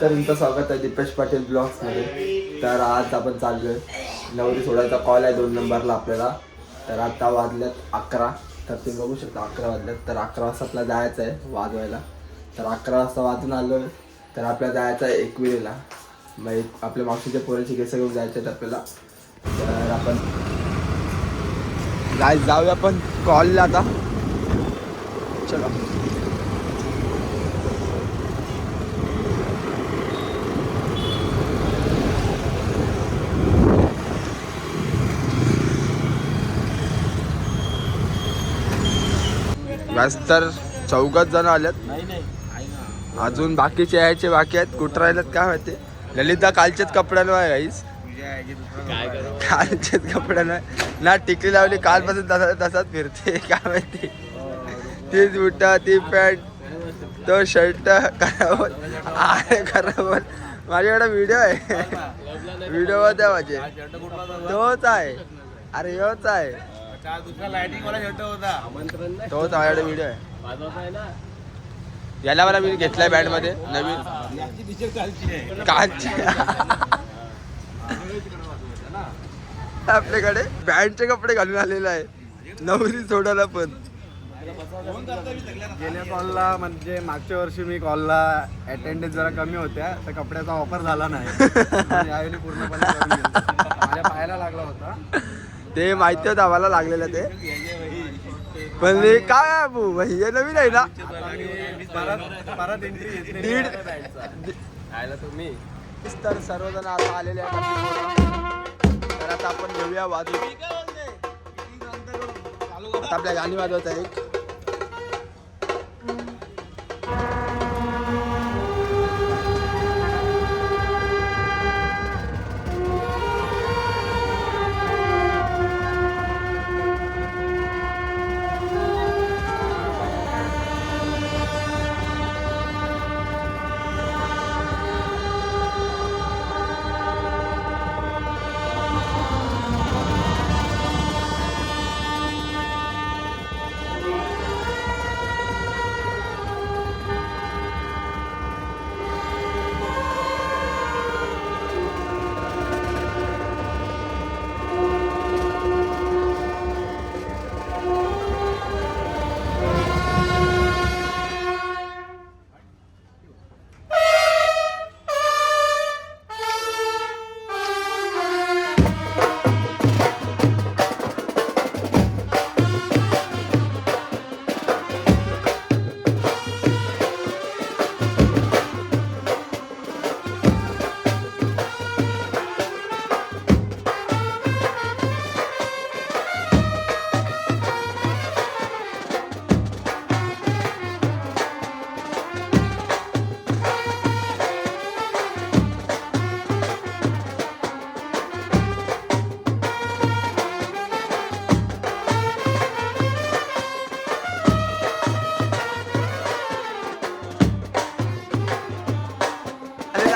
तर तुमचं स्वागत आहे दीपेश पाटील ब्लॉग्समध्ये. तर आज आपण चाललोय नवरी सोडायचा कॉल आहे 2 नंबरला आपल्याला. तर आता वाजल्यात 11. तर तुम्ही बघू शकता 11 वाजल्यात. तर 11 वाजता आपल्याला जायचं आहे वाजवायला. तर 11 वाजता वाजून आलो तर आपल्याला जायचं आहे एकविरेला. मग आपल्या मावशीच्या पोरांची केस घेऊन जायचे आहेत आपल्याला. तर आपण जाऊया आपण कॉलला आता. चला बस. तर 4 जण आल्यात. अजून बाकीचे यायचे बाकी आहेत. कुठं राहिलेत काय माहिती. ललिता कालचेच कपड्यांवर आहे गाईस. कालचेच कपड्यांवर ना टिकली लावली कालपासून तसाच फिरते काय माहिती. तीच बुट ती पॅन्ट तो शर्ट खराब. अरे खराब माझ्याकडे व्हिडिओ आहे. व्हिडिओ मध्ये माझे तोच आहे. अरे योच आहे तोच माझ्याकडे व्हिडिओ आहे. याला मला मी घेतलाय बँड मध्ये नवीन कालची. आपल्याकडे बँडचे कपडे घालून आलेले आहे नवरी सोडायला पण. गेल्या कॉलला म्हणजे मागच्या वर्षी मी कॉलला अटेंडन्स जरा कमी होत्या तर कपड्याचा वापर झाला नाही. यावेळी पूर्णपणे करून गेलो. माझ्या पायाला लागला होता ते माहिती होतं आम्हाला लागलेलं ते. पण हे काय बाबू हे नवीन आहे ना. परत एंट्री घेतली तुम्ही. तर सर्वजण आता आलेले आहेत आपली पोरं. तर आता आपण घेऊया वाजू. आता आपल्या गाणी वाजवत आहे एक.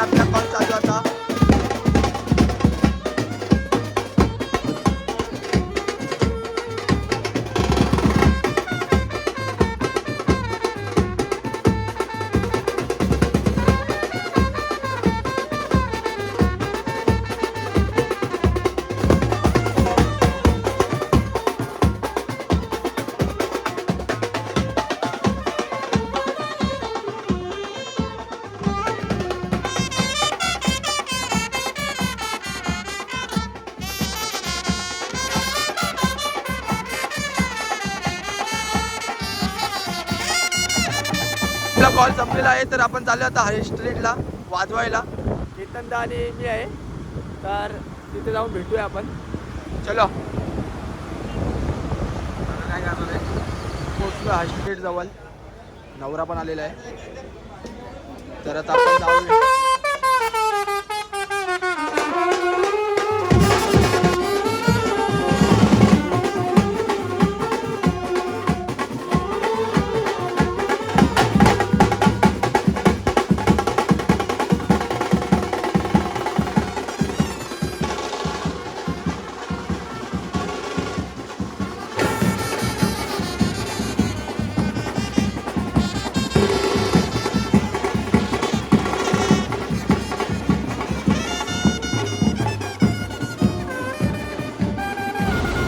आपला कॉल चालू आता. कॉल संपलेला आहे तर आपण चाललो आता हरी स्ट्रीटला वाजवायला. केतनदा आणि मी आहे तर तिथे जाऊन भेटूया आपण. चलो काय करतो पोचलो हरी स्ट्रीट जवळ. नवरा पण आलेला आहे तर आता आपण जाऊया.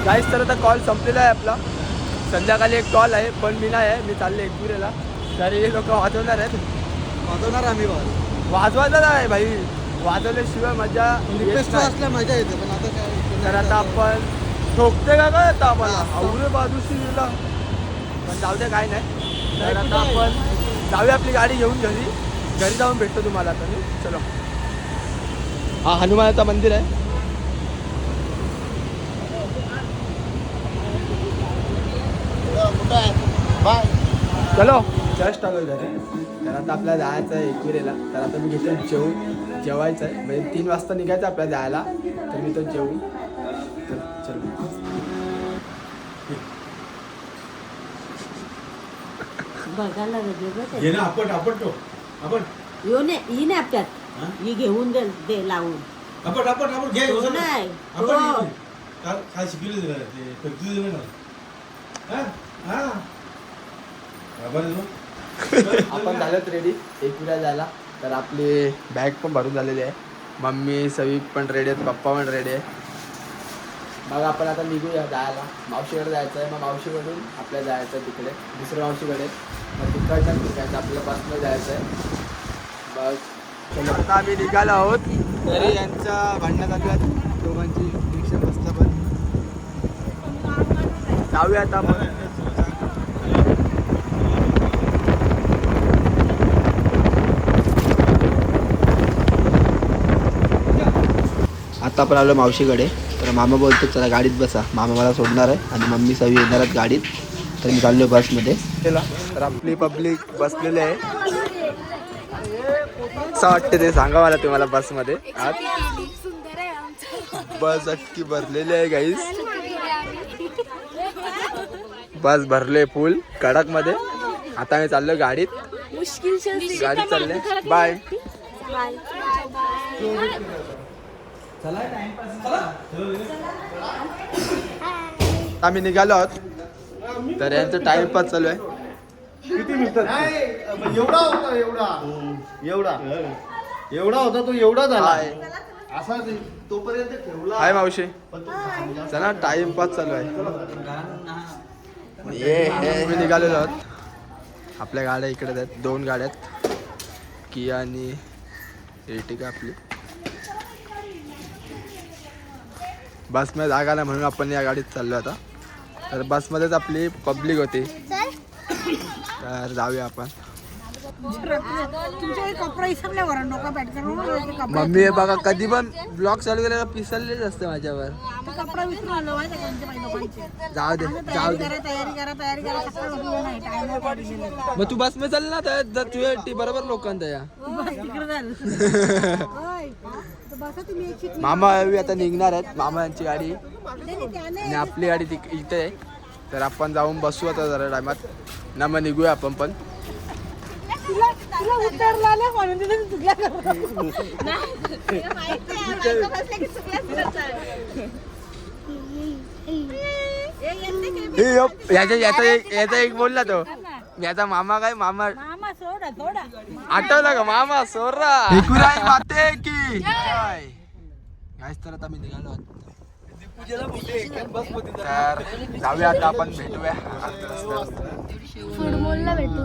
गाईस तर आता कॉल संपलेला आहे आपला. संध्याकाळी एक कॉल आहे पण मी नाही आहे, मी चालले एकविरेला. तर हे लोक वाजवणार आहेत. वाजवणार आम्ही बॉल. वाजवायला नाही भाई, वाजवल्याशिवाय मजा येत नाही. असल्या मजा येते पण आता काय. तर आता आपण ठोकते का काय आता आम्हाला अवघे बाजूशी दिला पण जाऊ दे काय नाही. तर आता आपण जाऊया आपली गाडी घेऊन घरी जाऊन भेटतो तुम्हाला आता मी. चलो. हा हनुमानाचं मंदिर आहे. बाय. चलो जस्ट आलो घरी. तर आता आपल्याला जायचं आहे एकविरेला. तर आता मी घेतो जेवायचं आहे म्हणजे 3 वाजता निघायचं आपल्याला जायला. तर मी तो जेवू. तर चलो. बघायला वेगळं ये ना आपण ही नाही आपल्यात ही घेऊन दे लावून आपण घे तो नाही आपण तो. काय शिकवलं दिलं ते पद्धती दिलं ना. हा आपण झालोत रेडी एकविरा जायला. तर आपली बॅग पण भरून झालेली आहे. मम्मी सवी पण रेडी आहेत, पप्पा पण रेडी आहे. मग आपण आता निघूया जायला. मावशीकडे जायचं आहे. मग मावशीकडून आपल्याला जायचं आहे तिकडे दुसऱ्या मावशीकडे. मग तिकडनं निघायचं आपल्याला बसमध्ये जायचं आहे. मग चलो आता आम्ही निघालो आहोत. तरी यांच्या भांडणं चालू आहेत दोघांची. रिक्षा बसला पण जाऊया आता आपण. आता आपण आलो मावशीकडे. तर मामा बोलतो चला गाडीत बसा. मामा मला सोडणार आहे आणि मम्मी सवी येणार आहेत गाडीत. तर मी चाललो बसमध्ये. चला तर आपली पब्लिक बसलेली आहे. असं वाटते ते सांगा मला तुम्हाला बसमध्ये. आज बस अख्खी भरलेली आहे गाईस. बस भरले फुल कडक मध्ये. आता मी चाललो गाडीत. गाडीत चालले. बाय. आम्ही निघालो आहोत. तर यांचं टाइमपास चालू आहे. किती मिनिटात एवढा होता एवढा होता तो एवढा झाला हाय असा तोपर्यंत ठेवला. हाय मावशी. चला टाइमपास चालू आहे. मी निघालेलो आहोत. आपल्या गाड्या इकडे आहेत. 2 गाड्या आहेत, किया आणि एर्टिगा आपली. बसमध्ये जागा नाही म्हणून आपण या गाडीत चाललो आता. तर बसमध्येच आपली पब्लिक होती. तर जाऊया आपण. मम्मी हे बघा कधी पण ब्लॉग चालू केला पिसललेच असते माझ्यावर. जाऊ दे मग तू बस में चल ना. तर तुझ्या बरोबर लोकांना या. मामा आता निघणार आहेत. मामा यांची गाडी आणि आपली गाडी इथे आहे. तर आपण जाऊन बसू आता जरा टायमात ना. मग निघूया आपण पण. याचा एक बोलला तो. याचा मामा काय मामा आठवला का मामा सोरा. माते की गाईस. तर आता मी निघालो. तर जाऊया आता आपण. भेटूया फुटबॉलला भेटू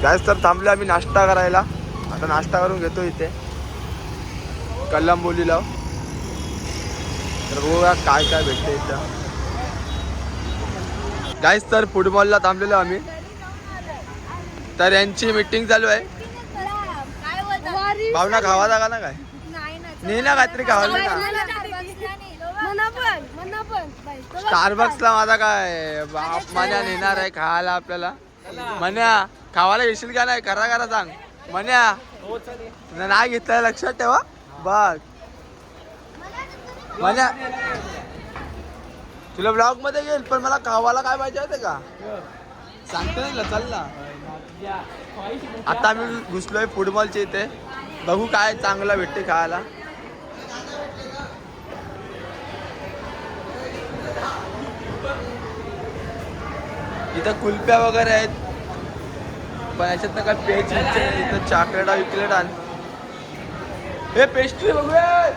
गाईस. तर थांबलो आम्ही नाश्ता करायला. आता नाश्ता करून घेतो इथे कलंबोलीला. तर बघूया काय काय भेटते इथं गाईस. तर फुटबॉलला थांबलेलो आम्ही. तर यांची मीटिंग चालू आहे. भावना खावा जागा ना काय नाही ना काहीतरी खावायला ना. स्टारबक्सला माझा काय बाप मन्या नेणार आहे खायला आपल्याला. मन्या खावायला घेशील का नाही करा सांग. मन्या नाही घेतलं लक्षात ठेवा. बघ मन्या तुला ब्लॉग मध्ये घेईल पण मला खावायला काय पाहिजे होते का सांगतो नाही चल ना. आता आम्ही घुसलोय फुटबॉलच्या इथे. बघू काय चांगलं भेटते खायला. इथं कुल्फ्या वगैरे आहेत पण याच्यात काय पेज इथं चॉकलेटा विकलेट आण. हे पेस्ट्री बघूया.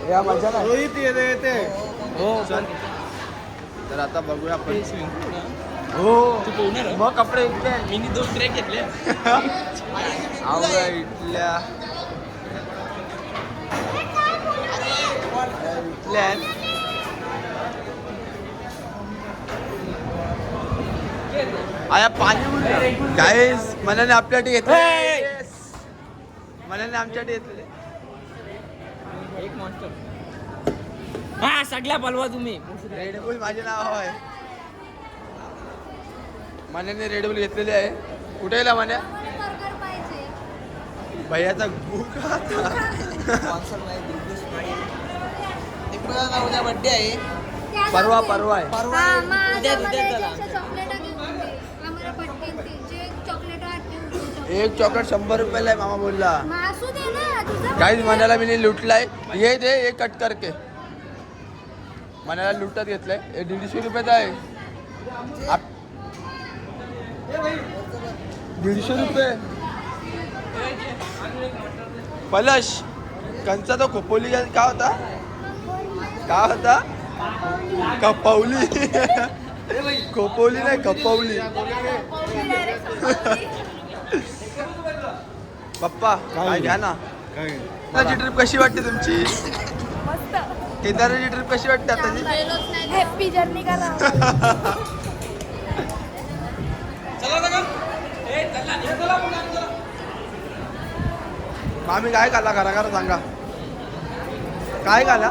या मजा नाही रोहित येते हो तर आता बघूया आपण हो मग कपडे इथले मिनी 2 ट्रॅक घेतले आवडा इथल्या आया पाणी गाईस मनाने आपल्यासाठी घेतले मनाने आमच्यासाठी घेतले एक मॉन्स्टर हा सगळ्या बोलवा तुम्ही रेडबुल माझे नाव आहे मनाने रेडबुल घेतलेले आहे कुठे गेला मन्या भैयाचा भूक उद्या बर्थडे आहे परवा आहे एक चॉकलेट 100 रुपयाला आहे मामा बोलला काहीच मनाला मी लुटलाय ये दे एक कट करके मनाला लुटत घेतलंय हे 150 रुपयाचा आहे 150 रुपये पलश कंचा तो खोपोली काय होता कपवली खोपोली नाही कपवली पप्पा काय घ्या ना केदारची ट्रिप कशी वाटते तुमची केदारची ट्रिप कशी वाटते आताची हॅपी जर्नी करा मामी काय खाल्ला घरा सांगा काय खाल्ला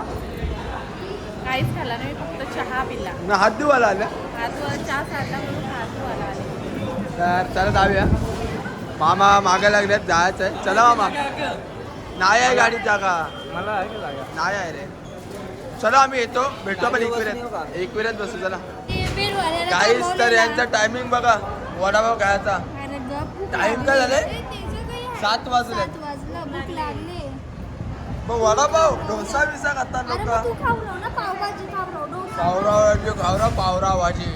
काहीच खाल्ला नाही फक्त चहा पिला मी हात धुवायला आल्या चहा साठला म्हणून हात धुवायला आले तर चला जाऊया मामा मागे लागल्यात जायचं आहे चला मामा नाही आहे गाडीत जागा मला आहे का जागा नाही आहे रे चला आम्ही येतो भेटतो आपण एकविरात बसू चला काहीच तर यांचा टायमिंग बघा वडापाव खायचा टाइम काय झाले 7 वाजले मग वडापाव डोसा बिसा खाता लोक पावरा भाजी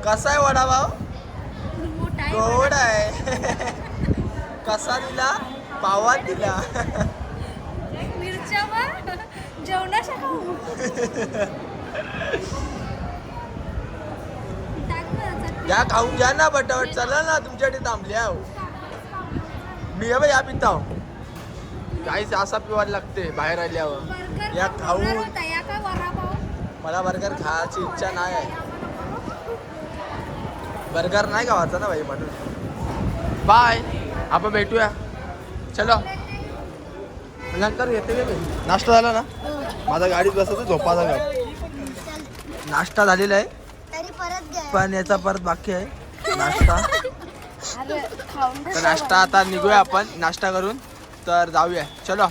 कसा आहे वडापाव गोड आहे कसा दिला पावात दिला मिरच्यावर जेवणाच्या खाऊ या खाऊन घ्या ना बटावट चला ना तुमच्यासाठी थांबली आहो मी बाई या पिता काहीच असा पिवायला लागते बाहेर आल्यावर या खाऊन मला बर्गर खायची इच्छा नाही आहे बर्गर नाही खावायचा ना भाई म्हणून बाय आपण भेटूया चलो नंतर येते नाश्ता झाला ना माझा गाडीत बसतो झोपाचा गप नाश्ता झालेला आहे पण याचा परत बाकी आहे नाश्ता तर नाश्ता आता निघूया आपण नाश्ता करून तर जाऊया चलो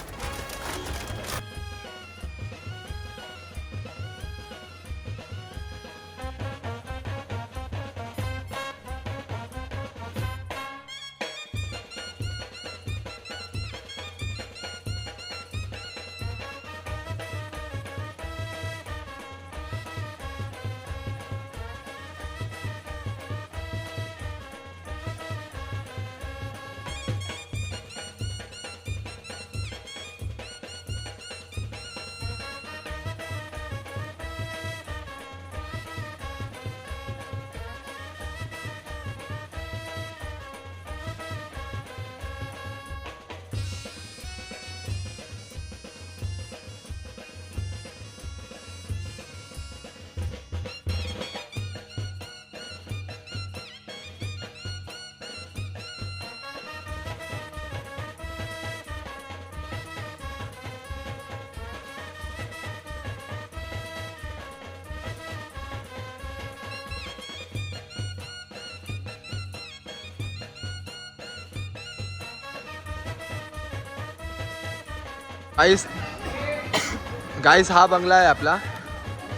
गाईस हा बंगला आहे आपला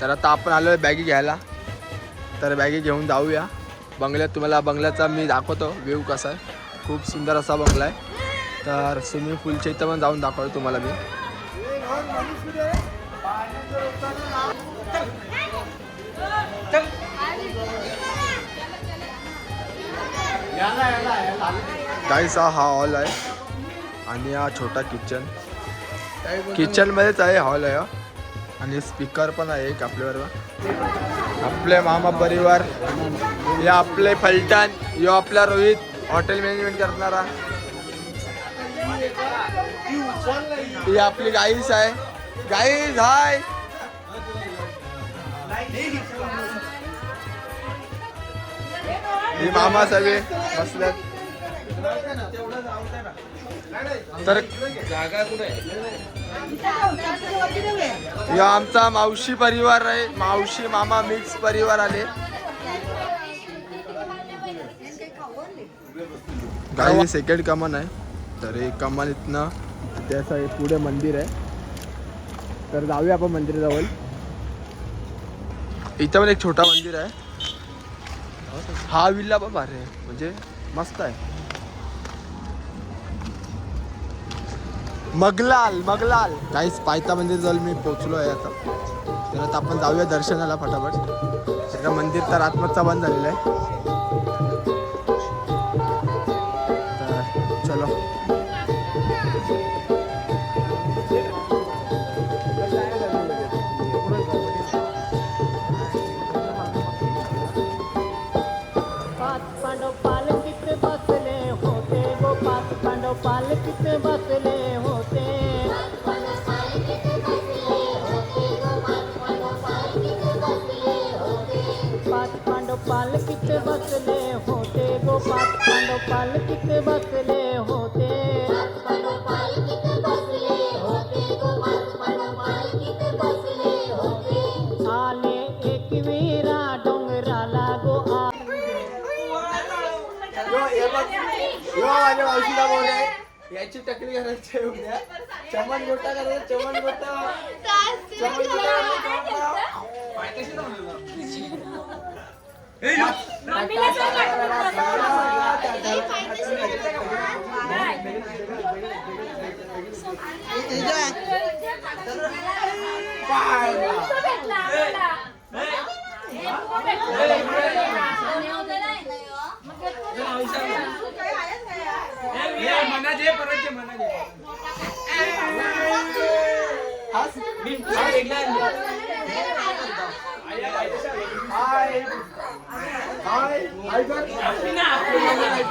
तर आता आपण आलो आहे बॅगी घ्यायला तर बॅगी घेऊन जाऊया बंगल्यात तुम्हाला बंगल्याचा मी दाखवतो व्ह्यू कसा आहे खूप सुंदर असा बंगला आहे तर स्विमिंग पूलच्या इथं पण जाऊन दाखवतो तुम्हाला मी गाईस हा हॉल आहे आणि हा छोटा किचन मध्येच आहे हॉल आहे हा. आणि स्पीकर पण आहे एक आपल्याबरोबर. आपले मामा परिवार हे आपले फलटण, यो आपला रोहित हॉटेल मॅनेजमेंट करणारा. ही आपली गाईस आहे. गाईस हाय. ही मामा सगळे बसल्यात. तर या आमचा मावशी परिवार आहे. मावशी मामा मिक्स परिवार आले. गाई सेकंड कमान आहे. तर एक कमान इथनं त्याचं पुढे मंदिर आहे. तर जाऊया आपण मंदिराजवळ. इथं पण एक छोटा मंदिर आहे. हा विल्ला पण भारी आहे, म्हणजे मस्त आहे. मगलाल काहीच पायथा मंदिर जवळ मी पोचलो आहे आता. तर आता आपण जाऊया दर्शनाला फटाफट. सगळं मंदिर तर आत्महत्या बंद झालेलं आहे. तर चलो. पालकीत बसले होते. पाच पांडव पालकीत बसले होते गो. पाच पांडव पालकीत बसले होते. आले एकवीरा डोंगराला गो. माझ्या मावशीला बोल आहे. याची टकली करायची उद्या. चमन गोटा करायचं. चमन गोटा.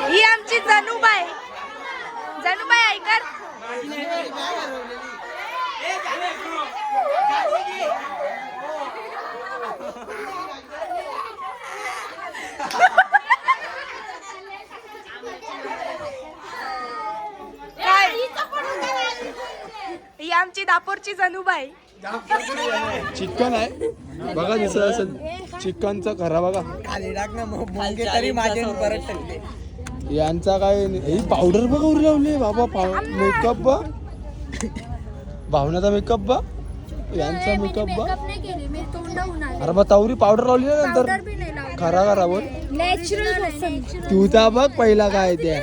ही आमची जनुबाई ऐकर. ही आमची दापोरची जनुबाई. चिकन आहे बघा. दिसत असेल चिकनचा खरा बघा. यांचा काय पावडर बघा उरी लावली बाबा. मेकअप बा. भावनाचा मेकअप बा. यांचा मेकअप बा. अरे बा तावरी पावडर लावली ना नंतर खरा बोल. तुझा बघ पहिला काय त्या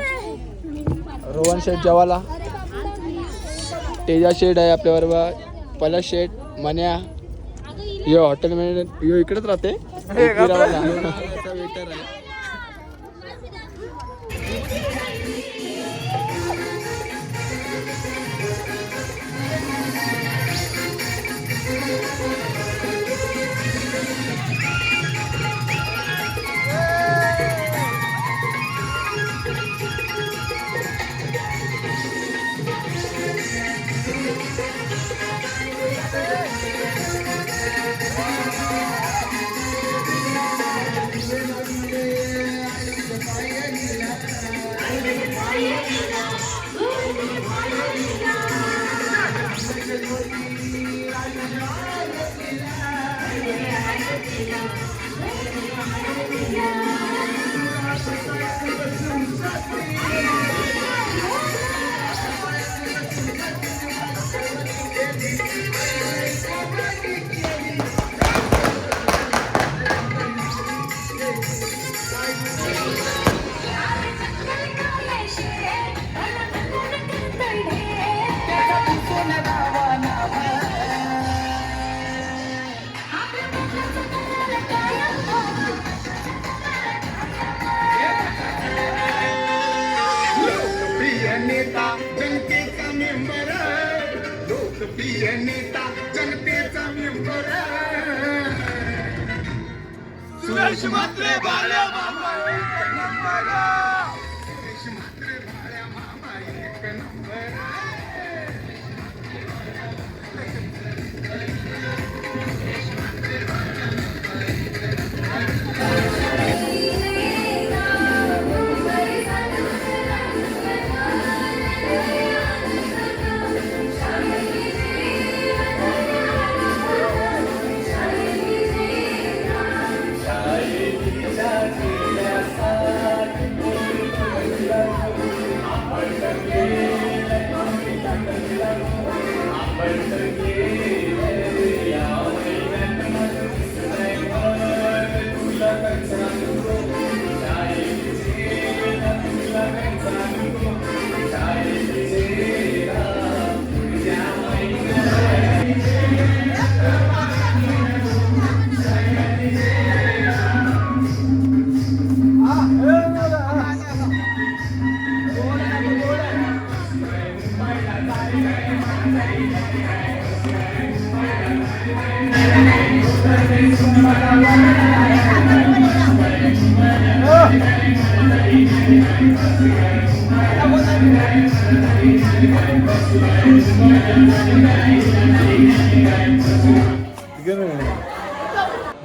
रोहन शेठ जेवाला. तेजा शेठ आहे आपल्याबरोबर. पलाश शेठ, मन्या. यो हॉटेल मॅनेजर यो इकडेच राहते. वेटर आहे. सुरेश म्हात्रे बाळ्या मामा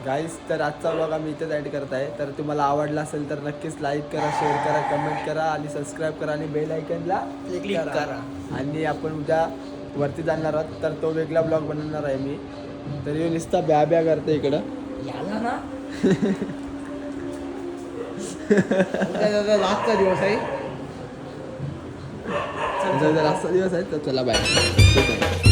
गाईस, तर आजचा व्लॉग आम्ही इथेच ॲड करत आहे. तर तुम्हाला आवडला असेल तर नक्कीच लाईक करा, शेअर करा, कमेंट करा आणि सबस्क्राईब करा आणि बेल आयकनला क्लिक करा. आणि आपण उद्या वरती जाणार आहोत, तर तो वेगळा ब्लॉग बनवणार आहे मी. तर येऊन नुसता ब्या ब्या करते इकडं. लास्टचा दिवस आहे. लास्टचा दिवस आहे तर चला बाय.